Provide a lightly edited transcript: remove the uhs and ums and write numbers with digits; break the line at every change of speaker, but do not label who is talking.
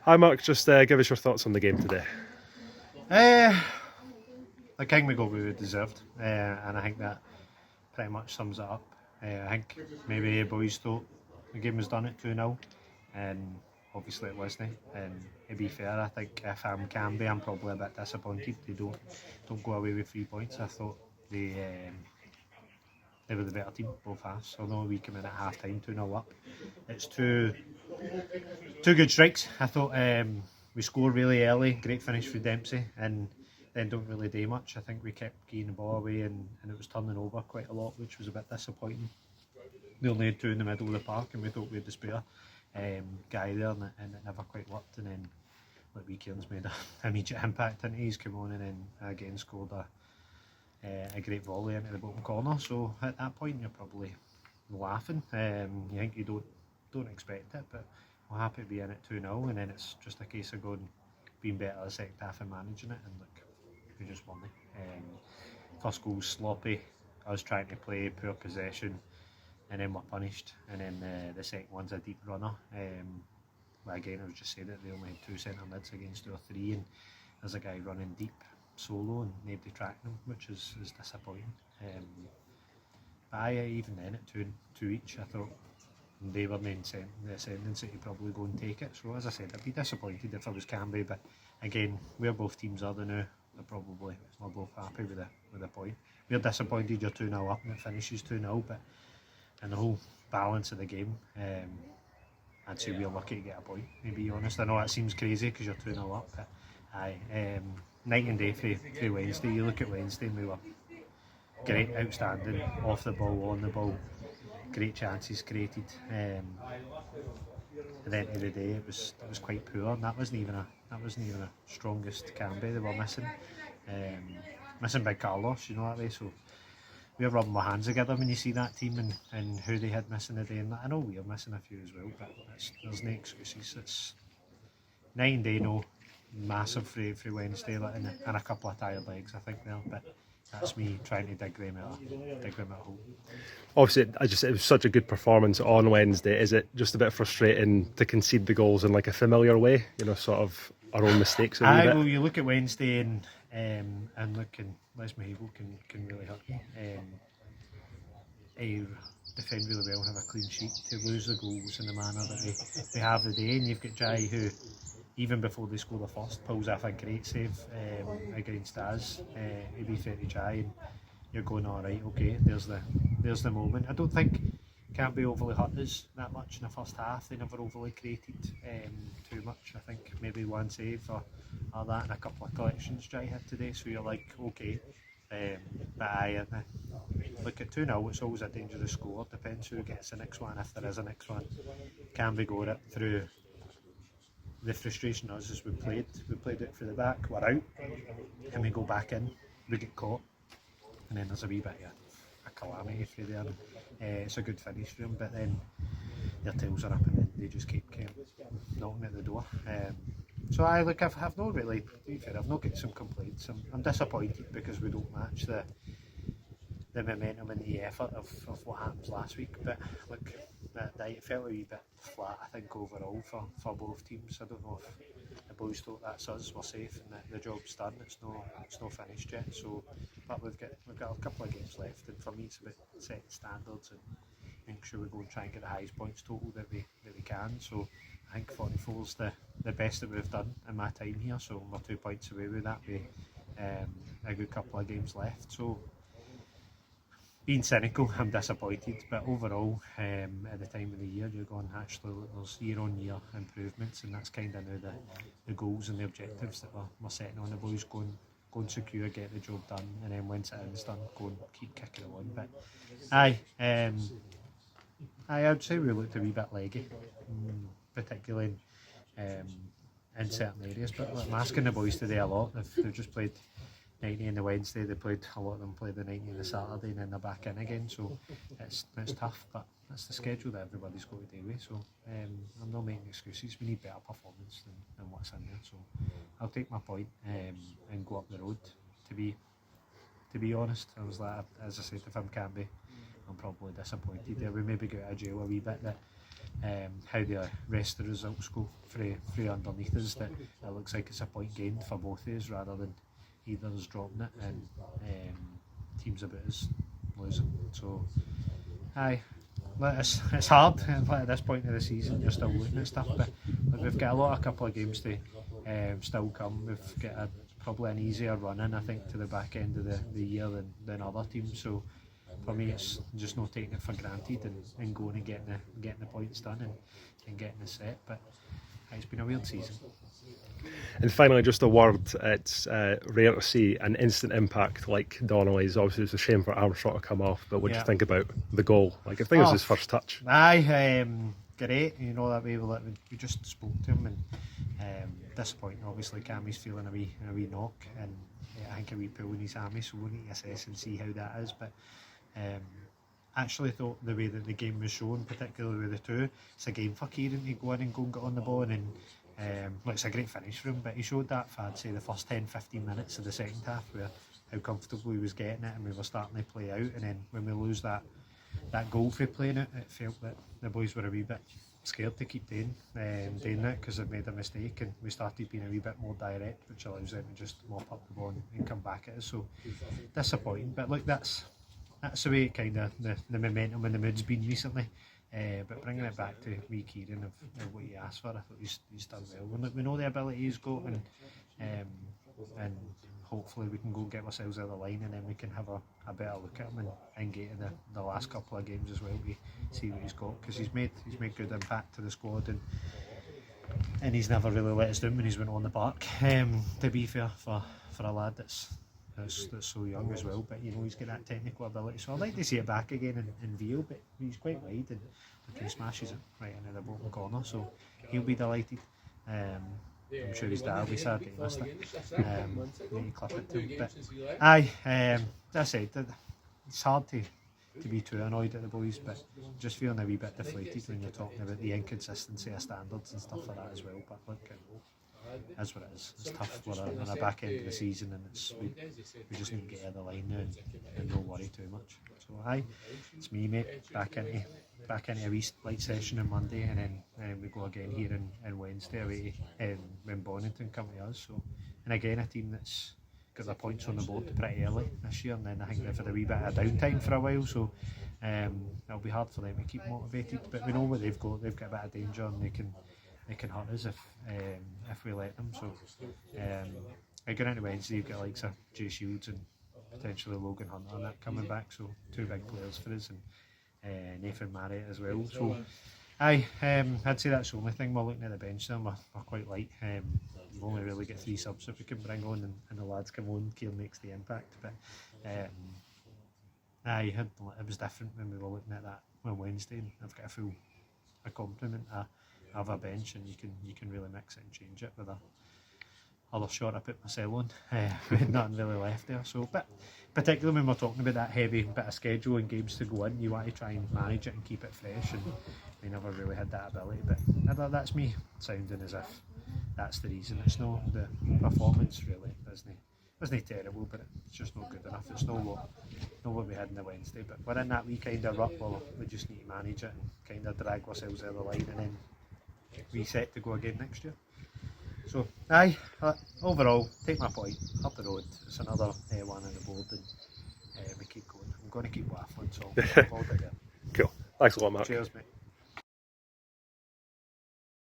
Hi Mark, just give us your thoughts on the game today.
I think we got what we deserved, and I think that pretty much sums it up. I think maybe boys thought the game was done at 2-0, and obviously it wasn't. And to be fair, I think if I'm Cambie, I'm probably a bit disappointed they don't go away with 3 points. I thought they were the better team both halves. Although we came in at half time 2-0 up, it's two good strikes. I thought we scored really early, great finish for Dempsey, and then don't really do much. I think we kept getting the ball away and it was turning over quite a lot, which was a bit disappointing. We only had two in the middle of the park and we thought we had the spare guy there, and it never quite worked. And then like Weekend's made an immediate impact into he's come on and then again scored a great volley into the bottom corner. So at that point you're probably laughing. You think you don't expect it, but we're happy to be in it 2-0, and then it's just a case of going being better the second half and managing it, and look, we just won it. First goal's sloppy, us trying to play poor possession, and then we're punished, and then the second one's a deep runner. Well, again, I was just saying that they only had two centre mids against 2 or 3, and there's a guy running deep solo and nobody tracking him, which is disappointing. But even then at 2 each, I thought they were in the ascendancy to probably go and take it. So as I said, I'd be disappointed if I was Cambie, but again, where both teams are now, we're both happy with the point. We're disappointed you're 2-0 up and it finishes 2-0, but in the whole balance of the game, I'd say we're lucky to get a point, to be honest. I know that seems crazy because you're 2-0 up, but night and day for Wednesday. You look at Wednesday and we were great, outstanding, off the ball, on the ball, great chances created. At the end of the day, it was quite poor, and that wasn't even a strongest Cambie they were missing. Missing Big Carlos, you know that way. So we're rubbing my hands together when you see that team and who they had missing the day. And I know we're missing a few as well, but there's no excuses. It's night and day, no massive for Wednesday, and a couple of tired legs, I think there. But that's me trying to dig them out hole.
Obviously, it was such a good performance on Wednesday. Is it just a bit frustrating to concede the goals in like a familiar way? You know, sort of our own mistakes.
Well, you look at Wednesday and look, and Les Maryhill can really hurt you. They defend really well and have a clean sheet. To lose the goals in the manner that they have today, and you've got Jai who, even before they score the first, pulls off a great save against us. To be fair to Jai, and you're going, all right, okay, there's the moment. I don't think Cambie overly hurt us that much in the first half. They never overly created too much. I think maybe one save or that, and a couple of collections Jai had today. So you're like, okay. But I look at 2-0, it's always a dangerous score. Depends who gets the next one, if there is a next one. Cambie got it through. The frustration us is we played it for the back, we're out, and we go back in, we get caught, and then there's a wee bit of a calamity through there. It's a good finish for them, but then their tails are up and then they just keep knocking at the door. So I've not really, to be fair, I've not got some complaints. I'm disappointed because we don't match the momentum and the effort of what happens last week. But look, that night it felt a wee bit flat, I think, overall for both teams. I don't know if the boys thought that's us, we're safe and the job's done. It's not finished yet. So, but we've got a couple of games left, and for me it's about setting standards and making sure we go and try and get the highest points total that we can. So I think 44 is the best that we've done in my time here. So we're 2 points away with that. We a good couple of games left. So being cynical, I'm disappointed, but overall, at the time of the year, you're going, actually, there's year-on-year improvements, and that's kind of now the goals and the objectives that we're setting on the boys, go and secure, get the job done, and then once it is done, go and keep kicking it on. But I would say we looked a wee bit leggy, particularly in certain areas, but I'm asking the boys today a lot. They've just played 90 on the Wednesday, a lot of them played the 90 on the Saturday, and then they're back in again, so it's tough, but that's the schedule that everybody's got to deal with. So I'm not making excuses. We need better performance than what's in there, so I'll take my point and go up the road. To be honest, I was like, as I said, if I'm Cambie, I'm probably disappointed there. We maybe got out of jail a wee bit, that how the rest of the results go free underneath us, that it looks like it's a point gained for both of us rather than either of us dropping it and teams about us losing. So aye, it's hard at this point of the season. You're still looking at stuff, but we've got a couple of games to still come. We've got probably an easier run in, I think, to the back end of the year than other teams. So for me, it's just not taking it for granted and going and getting the points done and getting the set. But it's been a weird season.
And finally, just a word, it's rare to see an instant impact like Donnelly's. Obviously, it's a shame for Armstrong to come off, but what do you think about the goal? Like, I think it was his first touch.
Aye, great. You know, that way we just spoke to him, and disappointing. Obviously, Cammy's feeling a wee knock, and I think a wee pull in his hammy, so we'll need to assess and see how that is. But actually thought the way that the game was shown, particularly with the two, it's a game for Kieran to go in and go and get on the ball, and it's a great finish for him, but he showed that for, I'd say, the first 10-15 minutes of the second half, where how comfortable he was getting it and we were starting to play out, and then when we lose that goal for playing it felt that the boys were a wee bit scared to keep doing that because they've made a mistake, and we started being a wee bit more direct, which allows them to just mop up the ball and come back at us. So disappointing, but look, that's the way kind of the momentum and the mood's been recently. But bringing it back to wee Kieran of what he asked for, I thought he's done well. We know the ability he's got, and hopefully we can go get ourselves out of the line, and then we can have a better look at him and get to the last couple of games as well to see what he's got, because he's made good impact to the squad, and he's never really let us down when he's went on the park. To be fair, for a lad that's so young as well, but you know, he's got that technical ability, so I'd like to see it back again in Veal, but he's quite wide and he smashes it right into the bottom corner, so he'll be delighted. I'm sure his dad will be sad that he missed it. Need to clip it to him, but aye, that's it. It's hard to be too annoyed at the boys, but just feeling a wee bit deflated when you're talking about the inconsistency of standards and stuff like that as well. But look, that's what it is. It's tough. We're on the back end of the season, and we just need to get out of the line now and don't worry too much. So aye, it's me, mate, back into a wee light session on Monday, and then we go again here on Wednesday away when Bonington come to us. So, and again, a team that's got their points on the board pretty early this year, and then I think they've had a wee bit of downtime for a while, so it'll be hard for them to keep motivated. But we know what they've got. They've got a bit of danger, and they can hurt us if we let them. So going into Wednesday, you've got likes of Jay Shields and potentially Logan Hunter and that coming back, so two big players for us, and Nathan Marriott as well. So aye, I'd say that's the only thing. We're looking at the bench there, we're quite light. We've only really got 3 subs that we can bring on, and the lads come on. Kieran makes the impact, but aye, it was different when we were looking at that on Wednesday, and I've got a compliment of a bench, and you can really mix it and change it with other shot I put myself on, with nothing really left there. So, but particularly when we're talking about that heavy bit of schedule and games to go in, you want to try and manage it and keep it fresh, and we never really had that ability. But that's me sounding as if that's the reason. It's not the performance really, wasn't terrible, but it's just not good enough. It's not what we had on the Wednesday. But we're in that wee kind of rut where we just need to manage it and kind of drag ourselves out of the line, and then reset to go again next year. So aye, overall, take my point, up the road, it's another one on the board, and we keep going. I'm going to keep waffling, so I'll hold it there.
Cool, thanks a lot, Mark.
Cheers, mate.